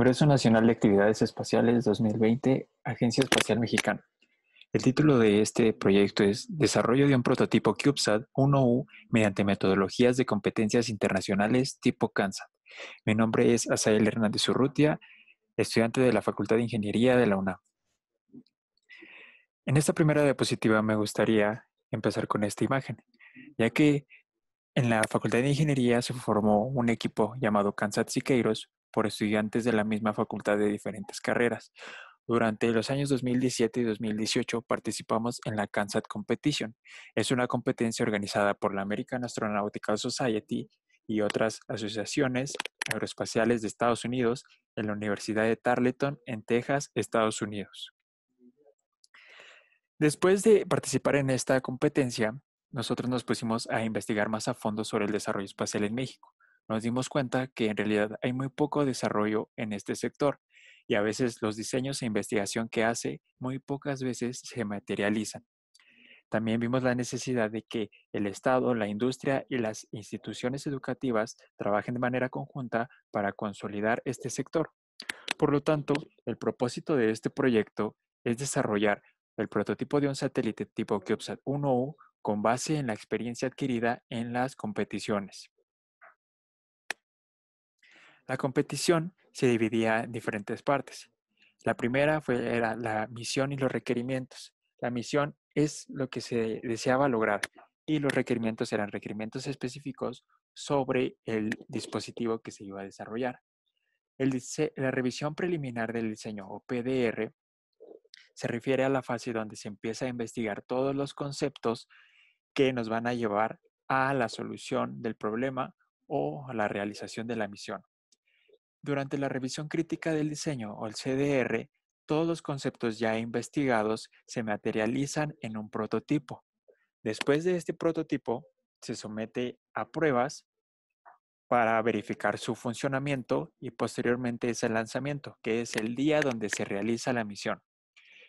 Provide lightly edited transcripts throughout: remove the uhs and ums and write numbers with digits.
Congreso Nacional de Actividades Espaciales 2020, Agencia Espacial Mexicana. El título de este proyecto es Desarrollo de un prototipo CubeSat 1U mediante metodologías de competencias internacionales tipo CANSAT. Mi nombre es Asael Hernández Urrutia, estudiante de la Facultad de Ingeniería de la UNAM. En esta primera diapositiva me gustaría empezar con esta imagen, ya que en la Facultad de Ingeniería se formó un equipo llamado CANSAT Siqueiros por estudiantes de la misma facultad de diferentes carreras. Durante los años 2017 y 2018 participamos en la CANSAT Competition. Es una competencia organizada por la American Astronautical Society y otras asociaciones aeroespaciales de Estados Unidos en la Universidad de Tarleton, en Texas, Estados Unidos. Después de participar en esta competencia, nosotros nos pusimos a investigar más a fondo sobre el desarrollo espacial en México. Nos dimos cuenta que en realidad hay muy poco desarrollo en este sector y a veces los diseños e investigación que hace muy pocas veces se materializan. También vimos la necesidad de que el Estado, la industria y las instituciones educativas trabajen de manera conjunta para consolidar este sector. Por lo tanto, el propósito de este proyecto es desarrollar el prototipo de un satélite tipo CubeSat 1U con base en la experiencia adquirida en las competiciones. La competición se dividía en diferentes partes. La primera era la misión y los requerimientos. La misión es lo que se deseaba lograr y los requerimientos eran requerimientos específicos sobre el dispositivo que se iba a desarrollar. La revisión preliminar del diseño o PDR se refiere a la fase donde se empieza a investigar todos los conceptos que nos van a llevar a la solución del problema o a la realización de la misión. Durante la revisión crítica del diseño o el CDR, todos los conceptos ya investigados se materializan en un prototipo. Después de este prototipo, se somete a pruebas para verificar su funcionamiento y posteriormente es el lanzamiento, que es el día donde se realiza la misión.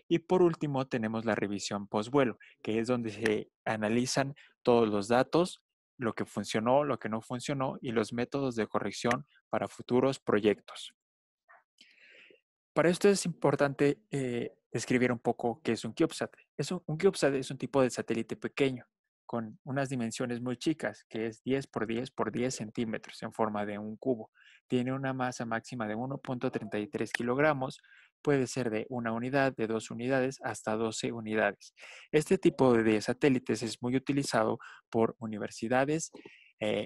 Y por último tenemos la revisión postvuelo, que es donde se analizan todos los datos, lo que funcionó, lo que no funcionó y los métodos de corrección para futuros proyectos. Para esto es importante describir un poco qué es un CubeSat. Un CubeSat es un tipo de satélite pequeño con unas dimensiones muy chicas, que es 10 por 10 por 10 centímetros en forma de un cubo. Tiene una masa máxima de 1.33 kilogramos, puede ser de una unidad, de 2 unidades, hasta 12 unidades. Este tipo de satélites es muy utilizado por universidades,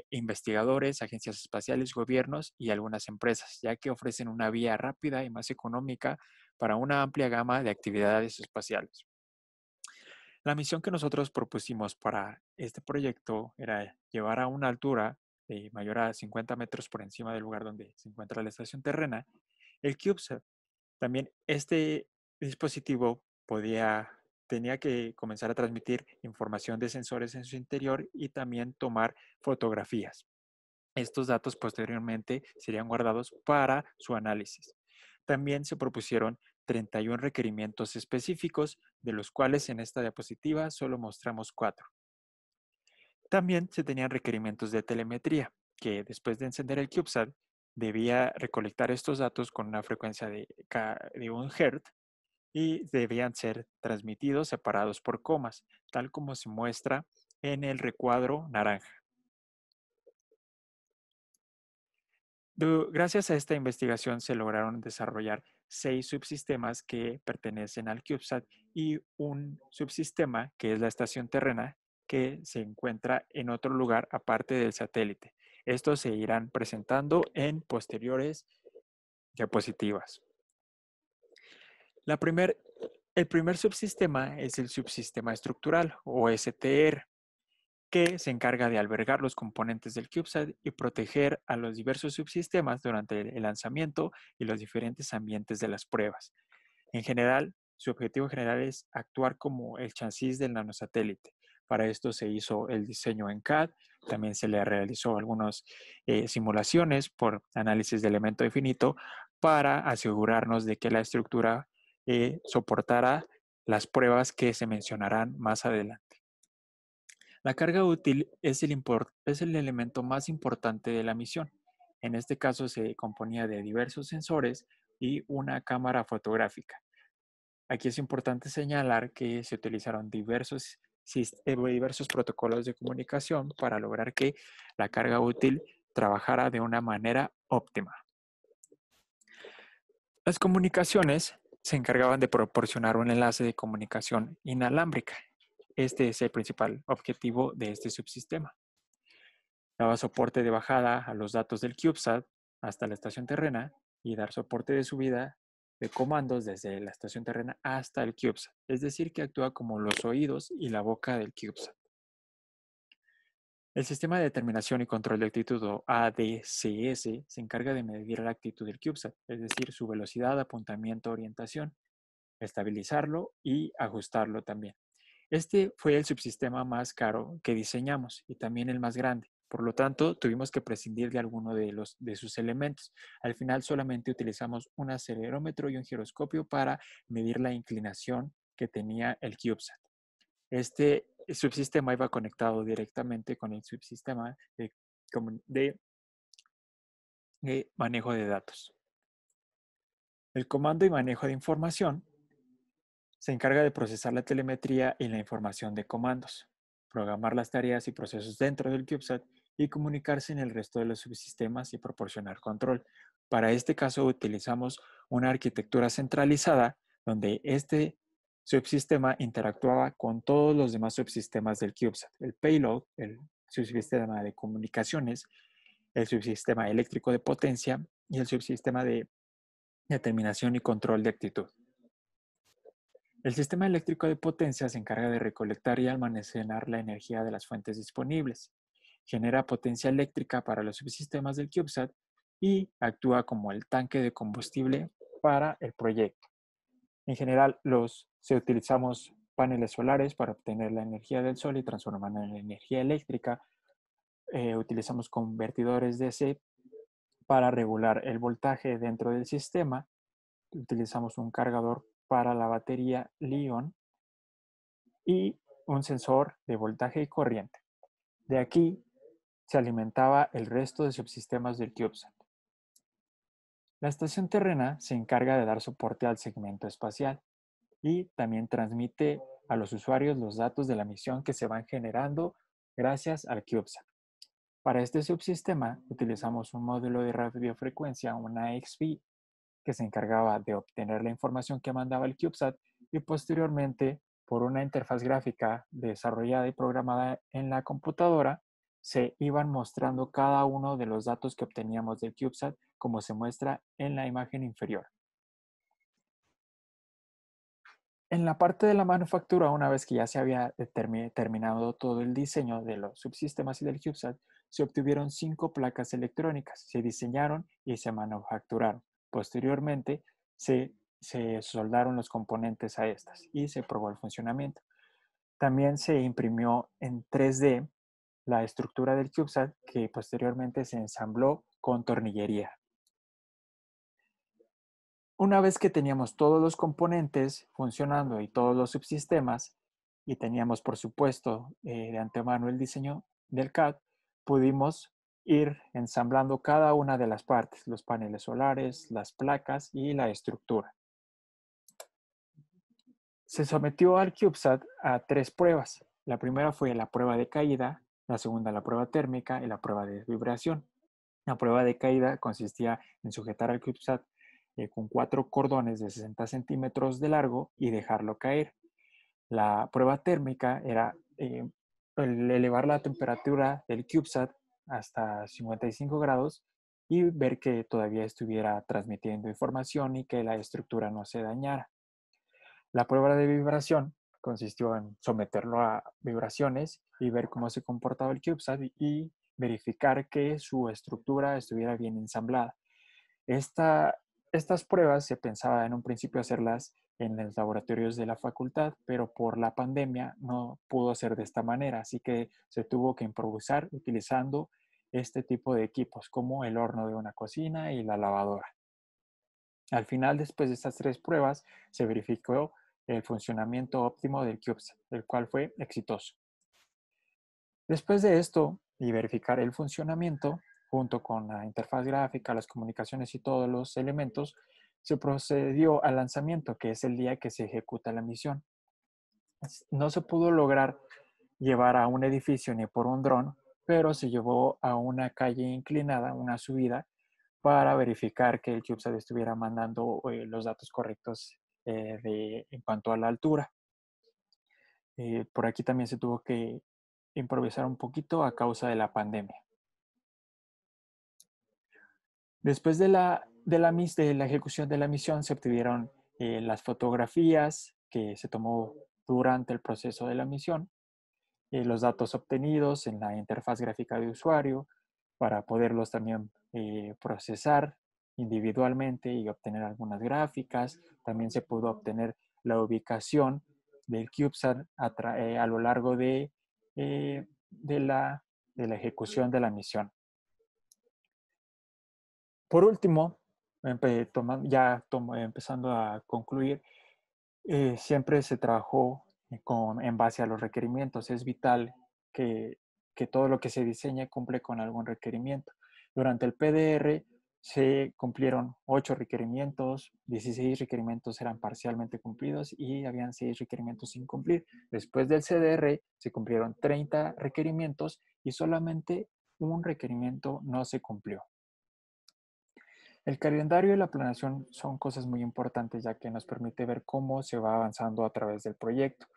investigadores, agencias espaciales, gobiernos y algunas empresas, ya que ofrecen una vía rápida y más económica para una amplia gama de actividades espaciales. La misión que nosotros propusimos para este proyecto era llevar a una altura mayor a 50 metros por encima del lugar donde se encuentra la estación terrena el CubeSat. También este dispositivo tenía que comenzar a transmitir información de sensores en su interior y también tomar fotografías. Estos datos posteriormente serían guardados para su análisis. También se propusieron 31 requerimientos específicos, de los cuales en esta diapositiva solo mostramos 4. También se tenían requerimientos de telemetría, que después de encender el CubeSat debía recolectar estos datos con una frecuencia de 1 Hz y debían ser transmitidos separados por comas, tal como se muestra en el recuadro naranja. Gracias a esta investigación se lograron desarrollar 6 subsistemas que pertenecen al CubeSat y un subsistema que es la estación terrena que se encuentra en otro lugar aparte del satélite. Estos se irán presentando en posteriores diapositivas. El primer subsistema es el subsistema estructural o STR, que se encarga de albergar los componentes del CubeSat y proteger a los diversos subsistemas durante el lanzamiento y los diferentes ambientes de las pruebas. En general, su objetivo general es actuar como el chasis del nanosatélite. Para esto se hizo el diseño en CAD, también se le realizó algunas simulaciones por análisis de elemento finito para asegurarnos de que la estructura soportara las pruebas que se mencionarán más adelante. La carga útil es el elemento más importante de la misión. En este caso se componía de diversos sensores y una cámara fotográfica. Aquí es importante señalar que se utilizaron diversos protocolos de comunicación para lograr que la carga útil trabajara de una manera óptima. Las comunicaciones se encargaban de proporcionar un enlace de comunicación inalámbrica. Este es el principal objetivo de este subsistema. Daba soporte de bajada a los datos del CubeSat hasta la estación terrena y dar soporte de subida de comandos desde la estación terrena hasta el CubeSat, es decir, que actúa como los oídos y la boca del CubeSat. El sistema de determinación y control de actitud o ADCS se encarga de medir la actitud del CubeSat, es decir, su velocidad, apuntamiento, orientación, estabilizarlo y ajustarlo también. Este fue el subsistema más caro que diseñamos y también el más grande. Por lo tanto, tuvimos que prescindir de alguno de sus elementos. Al final solamente utilizamos un acelerómetro y un giroscopio para medir la inclinación que tenía el CubeSat. Este subsistema iba conectado directamente con el subsistema de manejo de datos. El comando y manejo de información se encarga de procesar la telemetría y la información de comandos, programar las tareas y procesos dentro del CubeSat y comunicarse en el resto de los subsistemas y proporcionar control. Para este caso utilizamos una arquitectura centralizada donde este subsistema interactuaba con todos los demás subsistemas del CubeSat, el payload, el subsistema de comunicaciones, el subsistema eléctrico de potencia y el subsistema de determinación y control de actitud. El sistema eléctrico de potencia se encarga de recolectar y almacenar la energía de las fuentes disponibles, genera potencia eléctrica para los subsistemas del CubeSat y actúa como el tanque de combustible para el proyecto. En general, utilizamos paneles solares para obtener la energía del sol y transformarla en energía eléctrica. Utilizamos convertidores DC para regular el voltaje dentro del sistema. Utilizamos un cargador para la batería Li-ion y un sensor de voltaje y corriente. De aquí se alimentaba el resto de subsistemas del CubeSat. La estación terrena se encarga de dar soporte al segmento espacial y también transmite a los usuarios los datos de la misión que se van generando gracias al CubeSat. Para este subsistema utilizamos un módulo de radiofrecuencia, una XBee, que se encargaba de obtener la información que mandaba el CubeSat y posteriormente, por una interfaz gráfica desarrollada y programada en la computadora, se iban mostrando cada uno de los datos que obteníamos del CubeSat, como se muestra en la imagen inferior. En la parte de la manufactura, una vez que ya se había terminado todo el diseño de los subsistemas y del CubeSat, se obtuvieron 5 placas electrónicas, se diseñaron y se manufacturaron. Posteriormente, se soldaron los componentes a estas y se probó el funcionamiento. También se imprimió en 3D la estructura del CubeSat que posteriormente se ensambló con tornillería. Una vez que teníamos todos los componentes funcionando y todos los subsistemas, y teníamos, por supuesto, de antemano el diseño del CAD, pudimos ir ensamblando cada una de las partes, los paneles solares, las placas y la estructura. Se sometió al CubeSat a 3 pruebas. La primera fue la prueba de caída, la segunda la prueba térmica y la prueba de vibración. La prueba de caída consistía en sujetar al CubeSat con 4 cordones de 60 centímetros de largo y dejarlo caer. La prueba térmica era elevar la temperatura del CubeSat hasta 55 grados y ver que todavía estuviera transmitiendo información y que la estructura no se dañara. La prueba de vibración consistió en someterlo a vibraciones y ver cómo se comportaba el CubeSat y verificar que su estructura estuviera bien ensamblada. Estas pruebas se pensaba en un principio hacerlas en los laboratorios de la facultad, pero por la pandemia no pudo ser de esta manera, así que se tuvo que improvisar utilizando este tipo de equipos como el horno de una cocina y la lavadora. Al final, después de estas 3 pruebas, se verificó el funcionamiento óptimo del CubeSat, el cual fue exitoso. Después de esto y verificar el funcionamiento, junto con la interfaz gráfica, las comunicaciones y todos los elementos, se procedió al lanzamiento, que es el día que se ejecuta la misión. No se pudo lograr llevar a un edificio ni por un dron, pero se llevó a una calle inclinada, una subida, para verificar que el CubeSat estuviera mandando los datos correctos en cuanto a la altura. Por aquí también se tuvo que improvisar un poquito a causa de la pandemia. Después de la ejecución de la misión se obtuvieron las fotografías que se tomó durante el proceso de la misión, los datos obtenidos en la interfaz gráfica de usuario para poderlos también procesar individualmente y obtener algunas gráficas. También se pudo obtener la ubicación del CubeSat a lo largo eh, de, la, de la ejecución de la misión. Por último, empezando a concluir, siempre se trabajó en base a los requerimientos. Es vital que todo lo que se diseñe cumple con algún requerimiento. Durante el PDR se cumplieron 8 requerimientos, 16 requerimientos eran parcialmente cumplidos y habían 6 requerimientos sin cumplir. Después del CDR se cumplieron 30 requerimientos y solamente un requerimiento no se cumplió. El calendario y la planeación son cosas muy importantes ya que nos permite ver cómo se va avanzando a través del proyecto.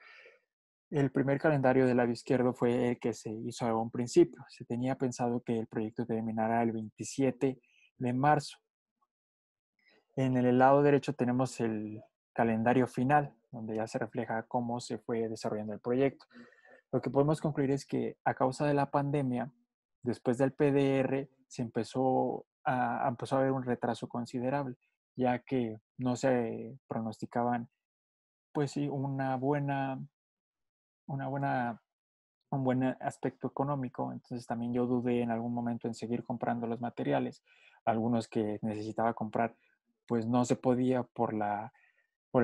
El primer calendario del lado izquierdo fue el que se hizo a un principio. Se tenía pensado que el proyecto terminara el 27 de marzo. En el lado derecho tenemos el calendario final, donde ya se refleja cómo se fue desarrollando el proyecto. Lo que podemos concluir es que a causa de la pandemia, después del PDR, empezó a haber un retraso considerable, ya que no se pronosticaban, pues sí, una buena, un buen aspecto económico. Entonces también yo dudé en algún momento en seguir comprando los materiales. Algunos que necesitaba comprar, pues no se podía por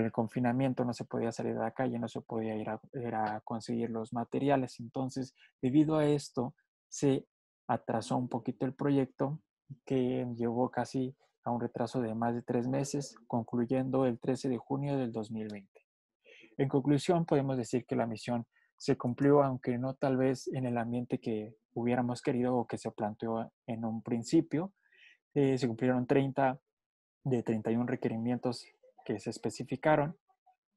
el confinamiento, no se podía salir a la calle, no se podía ir a conseguir los materiales. Entonces, debido a esto, se atrasó un poquito el proyecto, que llevó casi a un retraso de más de 3 meses, concluyendo el 13 de junio del 2020. En conclusión, podemos decir que la misión se cumplió, aunque no tal vez en el ambiente que hubiéramos querido o que se planteó en un principio. Se cumplieron 30 de 31 requerimientos que se especificaron.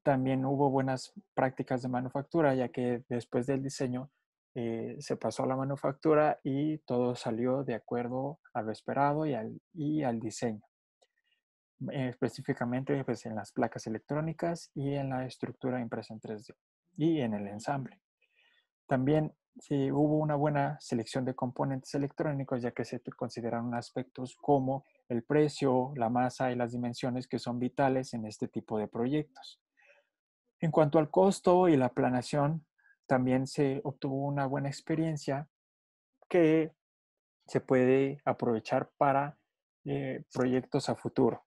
También hubo buenas prácticas de manufactura, ya que después del diseño se pasó a la manufactura y todo salió de acuerdo a lo esperado y al diseño. Específicamente pues, en las placas electrónicas y en la estructura impresa en 3D y en el ensamble. También sí, hubo una buena selección de componentes electrónicos, ya que se consideraron aspectos como el precio, la masa y las dimensiones que son vitales en este tipo de proyectos. En cuanto al costo y la planeación, también se obtuvo una buena experiencia que se puede aprovechar para proyectos a futuro,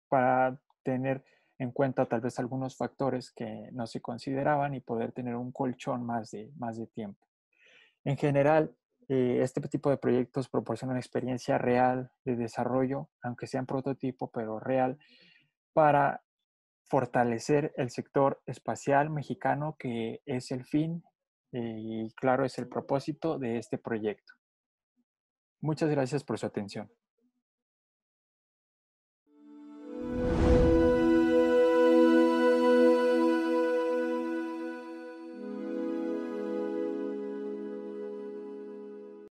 para tener en cuenta tal vez algunos factores que no se consideraban y poder tener un colchón más de tiempo. En general, este tipo de proyectos proporcionan una experiencia real de desarrollo, aunque sea en prototipo, pero real, para fortalecer el sector espacial mexicano, que es el fin y claro, es el propósito de este proyecto. Muchas gracias por su atención.